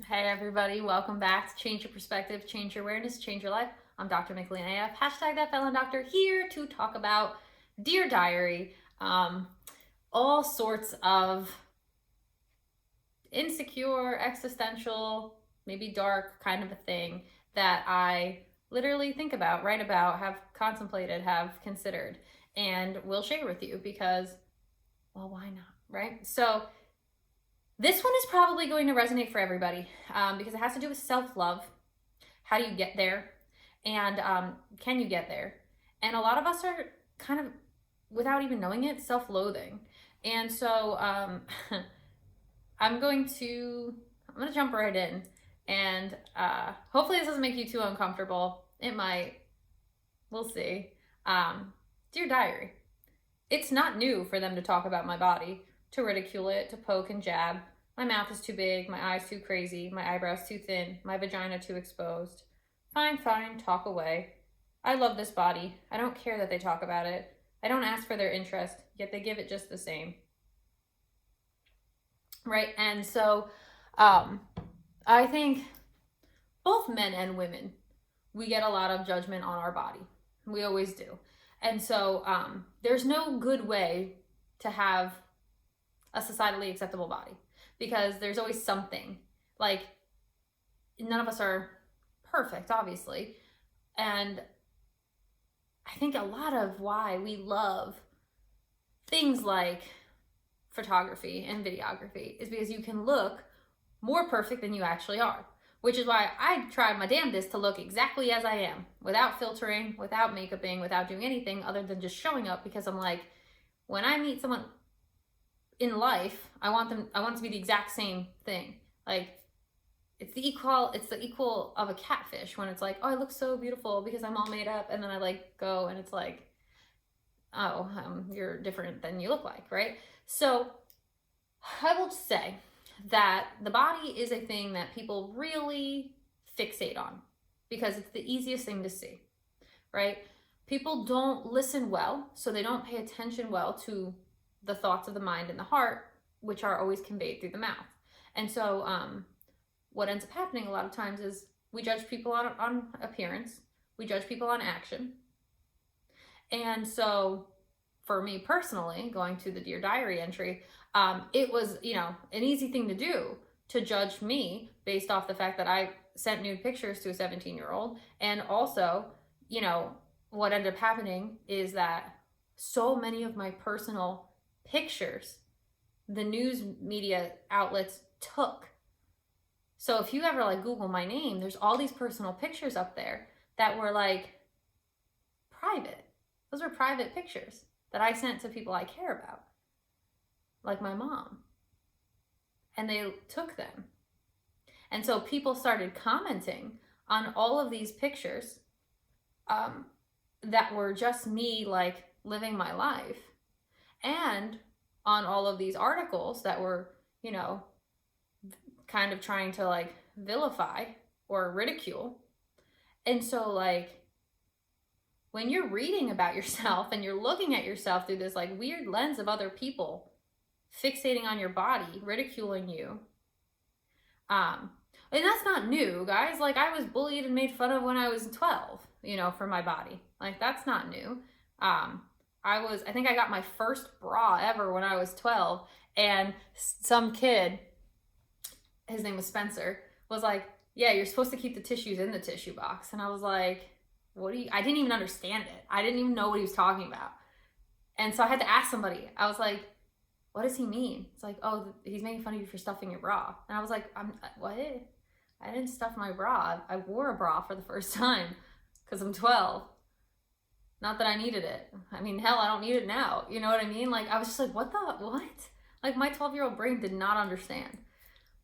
Hey everybody, welcome back to Change Your Perspective, Change Your Awareness, Change Your Life. I'm Dr. Michelina, hashtag that felon doctor, here to talk about Dear Diary, all sorts of insecure, existential, maybe dark kind of a thing that I literally think about, write about, have contemplated, have considered, and will share with you because, well, why not, right? So this one is probably going to resonate for everybody because it has to do with self-love. How do you get there? And can you get there? And a lot of us are kind of, without even knowing it, self-loathing. And so I'm going to jump right in, and hopefully this doesn't make you too uncomfortable. It might. We'll see. Dear Diary, it's not new for them to talk about my body, to ridicule it, to poke and jab. My mouth is too big, my eyes too crazy, my eyebrows too thin, my vagina too exposed. Fine, fine, talk away. I love this body. I don't care that they talk about it. I don't ask for their interest, yet they give it just the same. Right? And so I think both men and women, we get a lot of judgment on our body. We always do. And so there's no good way to have a societally acceptable body because there's always something. Like, none of us are perfect, obviously. And I think a lot of why we love things like photography and videography is because you can look more perfect than you actually are. Which is why I try my damnedest to look exactly as I am, without filtering, without makeuping, without doing anything other than just showing up, because I'm like, when I meet someone in life, I want it to be the exact same thing. Like, it's the equal of a catfish when it's like, oh, I look so beautiful because I'm all made up, and then I like go and it's like, oh, you're different than you look like, right? So I will say that the body is a thing that people really fixate on because it's the easiest thing to see, right? People don't listen well, so they don't pay attention well to the thoughts of the mind and the heart, which are always conveyed through the mouth. And so what ends up happening a lot of times is we judge people on appearance, we judge people on action. And so for me personally, going to the Dear Diary entry, it was, an easy thing to do to judge me based off the fact that I sent nude pictures to a 17-year-old. And also, what ended up happening is that so many of my personal pictures, the news media outlets took. So if you ever like Google my name, there's all these personal pictures up there that were like private. Those are private pictures that I sent to people I care about, like my mom. And they took them. And so people started commenting on all of these pictures that were just me like living my life, and on all of these articles that were, kind of trying to like vilify or ridicule. And so like when you're reading about yourself and you're looking at yourself through this like weird lens of other people fixating on your body, ridiculing you, and that's not new, guys. Like, I was bullied and made fun of when I was 12, for my body. Like, that's not new. I think I got my first bra ever when I was 12, and some kid, his name was Spencer, was like, yeah, you're supposed to keep the tissues in the tissue box. And I was like, I didn't even understand it. I didn't even know what he was talking about. And so I had to ask somebody. I was like, what does he mean? It's like, oh, he's making fun of you for stuffing your bra. And I was like, what? I didn't stuff my bra. I wore a bra for the first time because I'm 12. Not that I needed it. I mean, hell, I don't need it now. You know what I mean? Like, I was just like, what? Like, my 12-year-old brain did not understand.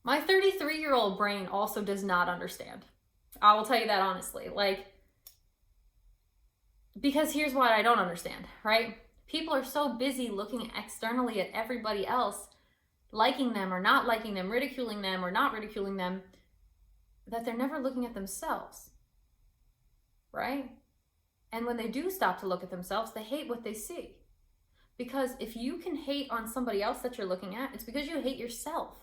My 33-year-old brain also does not understand. I will tell you that honestly. Like, because here's what I don't understand, right? People are so busy looking externally at everybody else, liking them or not liking them, ridiculing them or not ridiculing them, that they're never looking at themselves, right? And when they do stop to look at themselves, they hate what they see. Because if you can hate on somebody else that you're looking at, it's because you hate yourself.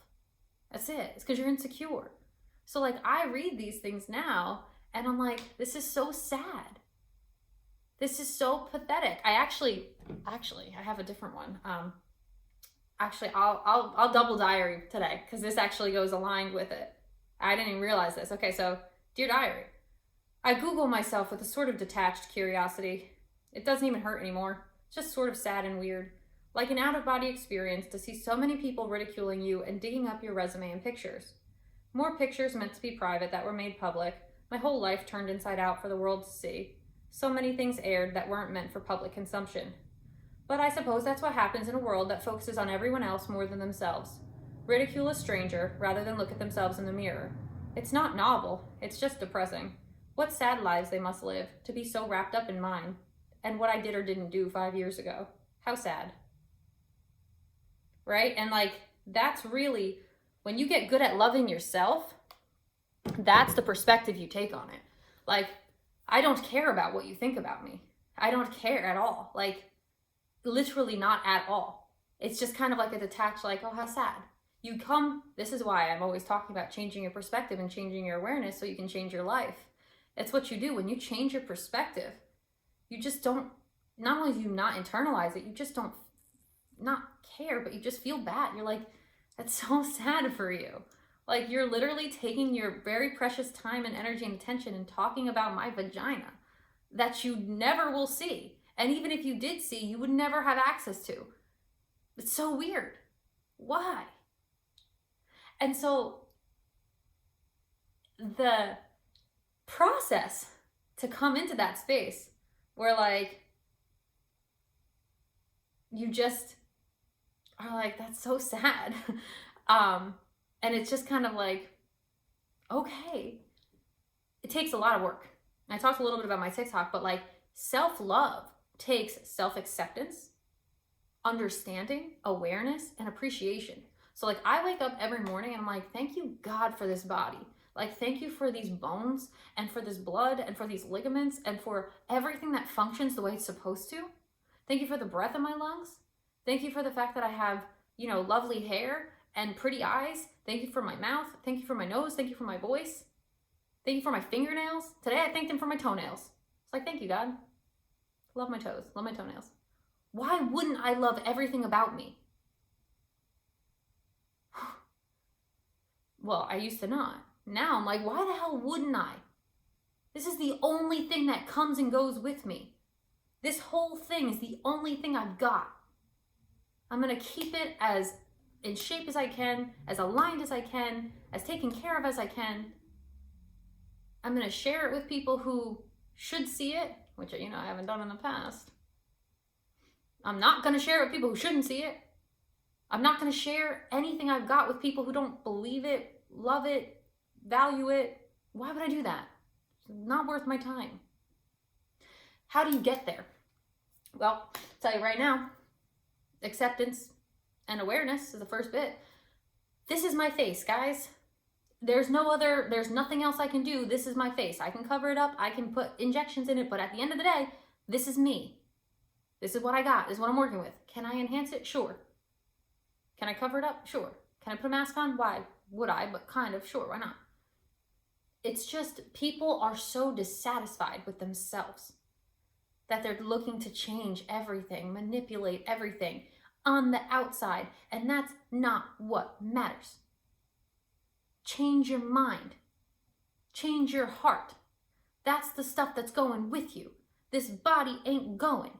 That's it. It's because you're insecure. So like I read these things now and I'm like, this is so sad. This is so pathetic. I have a different one. I'll double diary today because this actually goes aligned with it. I didn't even realize this. Okay, so dear diary, I Google myself with a sort of detached curiosity. It doesn't even hurt anymore. It's just sort of sad and weird. Like an out-of-body experience to see so many people ridiculing you and digging up your resume and pictures. More pictures meant to be private that were made public. My whole life turned inside out for the world to see. So many things aired that weren't meant for public consumption. But I suppose that's what happens in a world that focuses on everyone else more than themselves. Ridicule a stranger rather than look at themselves in the mirror. It's not novel, it's just depressing. What sad lives they must live to be so wrapped up in mine and what I did or didn't do 5 years ago. How sad. Right? And like, that's really, when you get good at loving yourself, that's the perspective you take on it. Like, I don't care about what you think about me. I don't care at all. Like, literally not at all. It's just kind of like a detached, like, oh, how sad. This is why I'm always talking about changing your perspective and changing your awareness so you can change your life. It's what you do. When you change your perspective, you just don't, not only do you not internalize it, you just don't not care, but you just feel bad. You're like, that's so sad for you. Like, you're literally taking your very precious time and energy and attention and talking about my vagina that you never will see. And even if you did see, you would never have access to. It's so weird. Why? And so the process to come into that space where like, you just are like, that's so sad. And it's just kind of like, okay. It takes a lot of work. And I talked a little bit about my TikTok, but like self-love takes self-acceptance, understanding, awareness, and appreciation. So like I wake up every morning and I'm like, thank you God for this body. Like, thank you for these bones and for this blood and for these ligaments and for everything that functions the way it's supposed to. Thank you for the breath in my lungs. Thank you for the fact that I have, lovely hair and pretty eyes. Thank you for my mouth. Thank you for my nose. Thank you for my voice. Thank you for my fingernails. Today I thanked him for my toenails. It's like, thank you, God. Love my toes. Love my toenails. Why wouldn't I love everything about me? Well, I used to not. Now I'm like, why the hell wouldn't I? This is the only thing that comes and goes with me. This whole thing is the only thing I've got. I'm going to keep it as in shape as I can, as aligned as I can, as taken care of as I can. I'm going to share it with people who should see it, which, I haven't done in the past. I'm not going to share it with people who shouldn't see it. I'm not going to share anything I've got with people who don't believe it, love it, value it. Why would I do that? It's not worth my time. How do you get there? Well, I'll tell you right now, acceptance and awareness is the first bit. This is my face, guys. There's nothing else I can do. This is my face. I can cover it up. I can put injections in it. But at the end of the day, this is me. This is what I got. This is what I'm working with. Can I enhance it? Sure. Can I cover it up? Sure. Can I put a mask on? Why would I? But kind of, sure. Why not? It's just people are so dissatisfied with themselves that they're looking to change everything, manipulate everything on the outside. And that's not what matters. Change your mind. Change your heart. That's the stuff that's going with you. This body ain't going.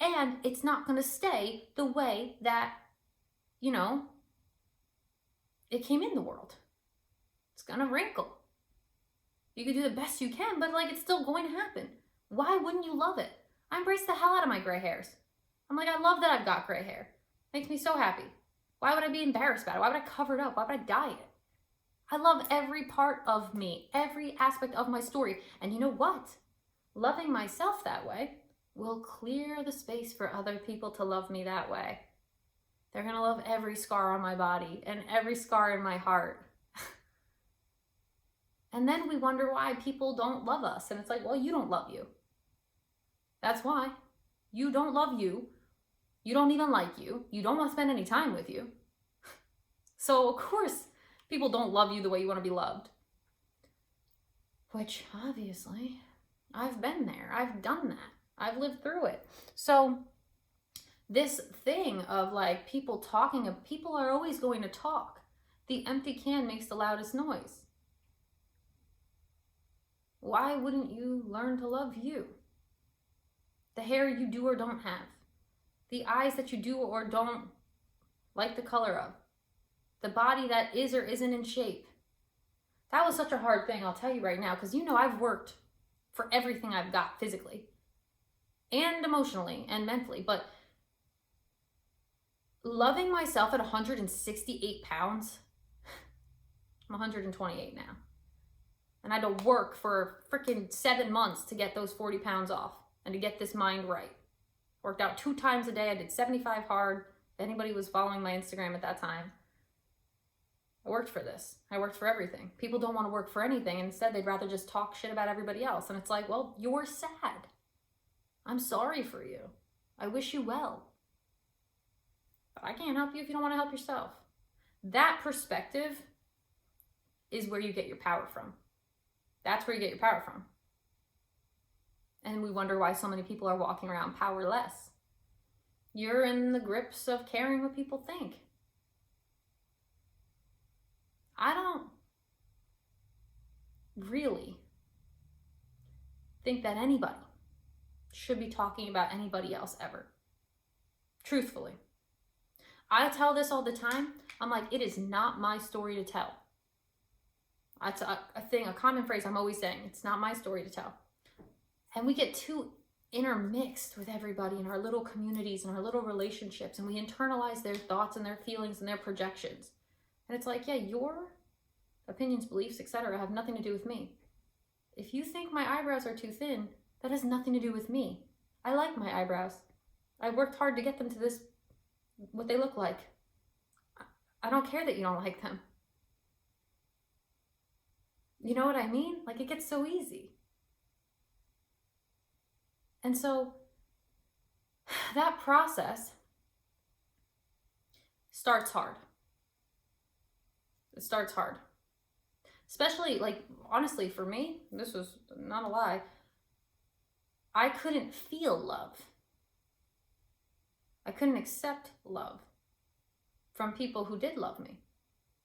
And it's not going to stay the way that, it came in the world. It's going to wrinkle. You can do the best you can, but it's still going to happen. Why wouldn't you love it? I embrace the hell out of my gray hairs. I'm like, I love that I've got gray hair. Makes me so happy. Why would I be embarrassed about it? Why would I cover it up? Why would I dye it? I love every part of me, every aspect of my story. And you know what? Loving myself that way will clear the space for other people to love me that way. They're going to love every scar on my body and every scar in my heart. And then we wonder why people don't love us. And it's like, well, you don't love you. That's why. You don't love you. You don't even like you. You don't want to spend any time with you. So, of course, people don't love you the way you want to be loved. which obviously I've been there. I've done that. I've lived through it. So this thing of like people are always going to talk. The empty can makes the loudest noise. Why wouldn't you learn to love you? The hair you do or don't have. The eyes that you do or don't like the color of. The body that is or isn't in shape. That was such a hard thing, I'll tell you right now, because I've worked for everything I've got physically and emotionally and mentally, but loving myself at 168 pounds, I'm 128 now, and I had to work for freaking 7 months to get those 40 pounds off and to get this mind right. Worked out 2 times a day. I did 75 hard. If anybody was following my Instagram at that time, I worked for this. I worked for everything. People don't want to work for anything. Instead, they'd rather just talk shit about everybody else. And it's like, well, you're sad. I'm sorry for you. I wish you well. But I can't help you if you don't want to help yourself. That perspective is where you get your power from. That's where you get your power from. And we wonder why so many people are walking around powerless. You're in the grips of caring what people think. I don't really think that anybody should be talking about anybody else ever. Truthfully. I tell this all the time. I'm like, it is not my story to tell. That's a common phrase I'm always saying. It's not my story to tell. And we get too intermixed with everybody in our little communities and our little relationships, and we internalize their thoughts and their feelings and their projections. And it's like, yeah, your opinions, beliefs, etc. have nothing to do with me. If you think my eyebrows are too thin, that has nothing to do with me. I like my eyebrows. I worked hard to get them to this, what they look like. I don't care that you don't like them. You know what I mean? Like, it gets so easy. And so that process starts hard. It starts hard. Especially, like, honestly, for me, this was not a lie, I couldn't feel love. I couldn't accept love from people who did love me.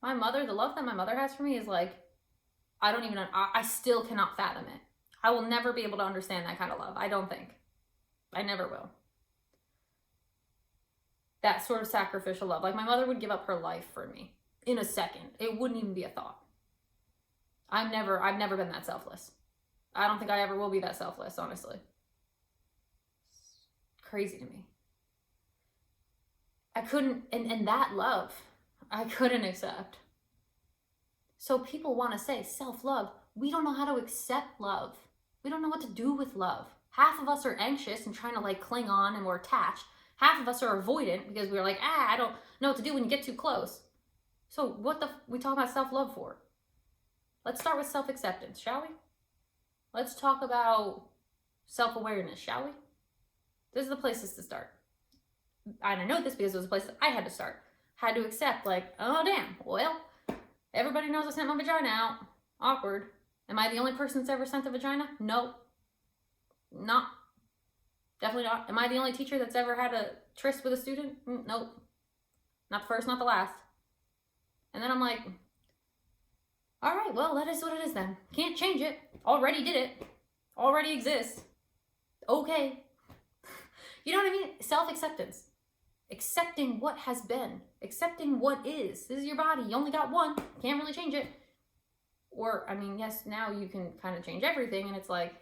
My mother, the love that my mother has for me is like, I still cannot fathom it. I will never be able to understand that kind of love. I don't think. I never will. That sort of sacrificial love. Like, my mother would give up her life for me in a second. It wouldn't even be a thought. I've never been that selfless. I don't think I ever will be that selfless, honestly. It's crazy to me. I couldn't, and that love, I couldn't accept. So people want to say self-love. We don't know how to accept love. We don't know what to do with love. Half of us are anxious and trying to like cling on and we're attached. Half of us are avoidant because we're like, I don't know what to do when you get too close. So what we talk about self-love for? Let's start with self-acceptance, shall we? Let's talk about self-awareness, shall we? This is the places to start. And I know this because it was the place that I had to start. Had to accept, like, oh damn, well, everybody knows I sent my vagina out. Awkward. Am I the only person that's ever sent a vagina? No. Not. Definitely not. Am I the only teacher that's ever had a tryst with a student? Nope. Not the first, not the last. And then I'm like, all right, well, that is what it is then. Can't change it. Already did it. Already exists. Okay. You know what I mean? Self-acceptance. Accepting what has been. Accepting what is. This is your body. You only got one. Can't really change it. Or, I mean, yes, now you can kind of change everything. And it's like,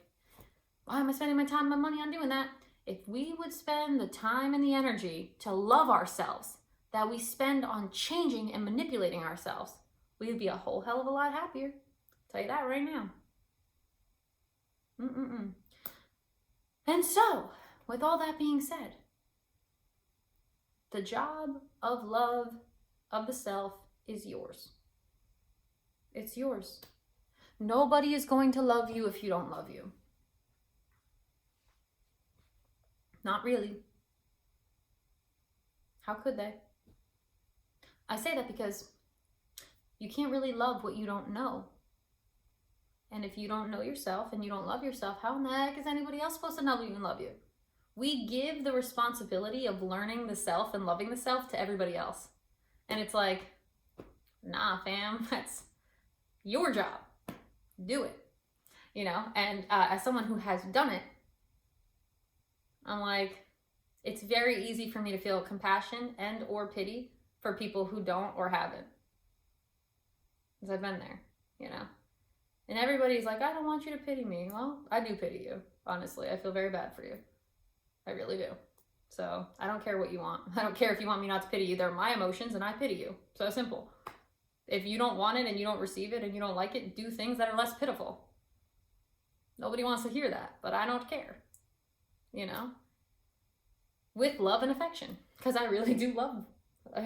why am I spending my time and my money on doing that? If we would spend the time and the energy to love ourselves that we spend on changing and manipulating ourselves, we would be a whole hell of a lot happier. I'll tell you that right now. And so, with all that being said, the job of love of the self is yours. It's yours. Nobody is going to love you if you don't love you. Not really. How could they? I say that because you can't really love what you don't know. And if you don't know yourself and you don't love yourself, how in the heck is anybody else supposed to know you and love you? We give the responsibility of learning the self and loving the self to everybody else. And it's like, nah, fam, that's your job. Do it. You know, and as someone who has done it, I'm like, it's very easy for me to feel compassion and or pity for people who don't or haven't. Because I've been there, you know. And everybody's like, I don't want you to pity me. Well, I do pity you, honestly. I feel very bad for you. I really do. So I don't care what you want. I don't care if you want me not to pity you. They're my emotions and I pity you. So simple. If you don't want it and you don't receive it and you don't like it, do things that are less pitiful. Nobody wants to hear that, but I don't care. You know? With love and affection. Because I really do love,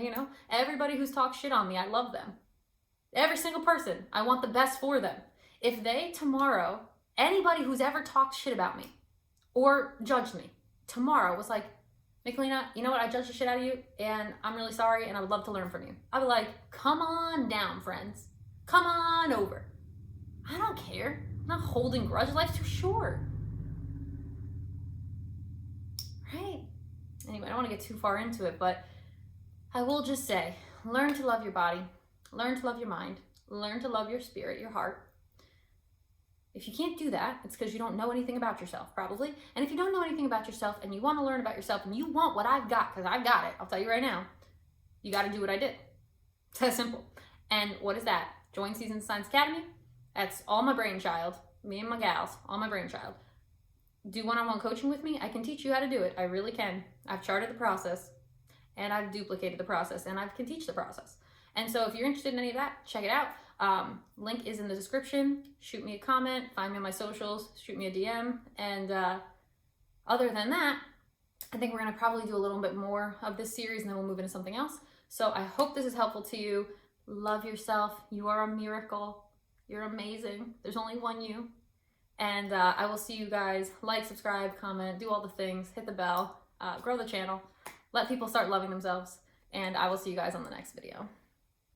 you know? Everybody who's talked shit on me, I love them. Every single person. I want the best for them. If they tomorrow, anybody who's ever talked shit about me or judged me, tomorrow was like, Michelina, you know what? I judged the shit out of you and I'm really sorry and I would love to learn from you. I would like, come on down, friends. Come on over. I don't care. I'm not holding grudge. Life's too short. Right? Anyway, I don't want to get too far into it, but I will just say, learn to love your body. Learn to love your mind. Learn to love your spirit, your heart. If you can't do that, it's because you don't know anything about yourself, probably. And if you don't know anything about yourself and you want to learn about yourself and you want what I've got, because I've got it, I'll tell you right now, you got to do what I did. It's that simple. And what is that? Join Seasons Science Academy. That's all my brainchild. Me and my gals, all my brainchild. Do one-on-one coaching with me. I can teach you how to do it. I really can. I've charted the process and I've duplicated the process and I can teach the process. And so if you're interested in any of that, check it out. Link is in the description. Shoot me a comment, find me on my socials, shoot me a DM. And other than that, I think we're going to probably do a little bit more of this series and then we'll move into something else. So I hope this is helpful to you. Love yourself. You are a miracle. You're amazing. There's only one you. And I will see you guys. Like, subscribe, comment, do all the things, hit the bell, grow the channel, let people start loving themselves. And I will see you guys on the next video.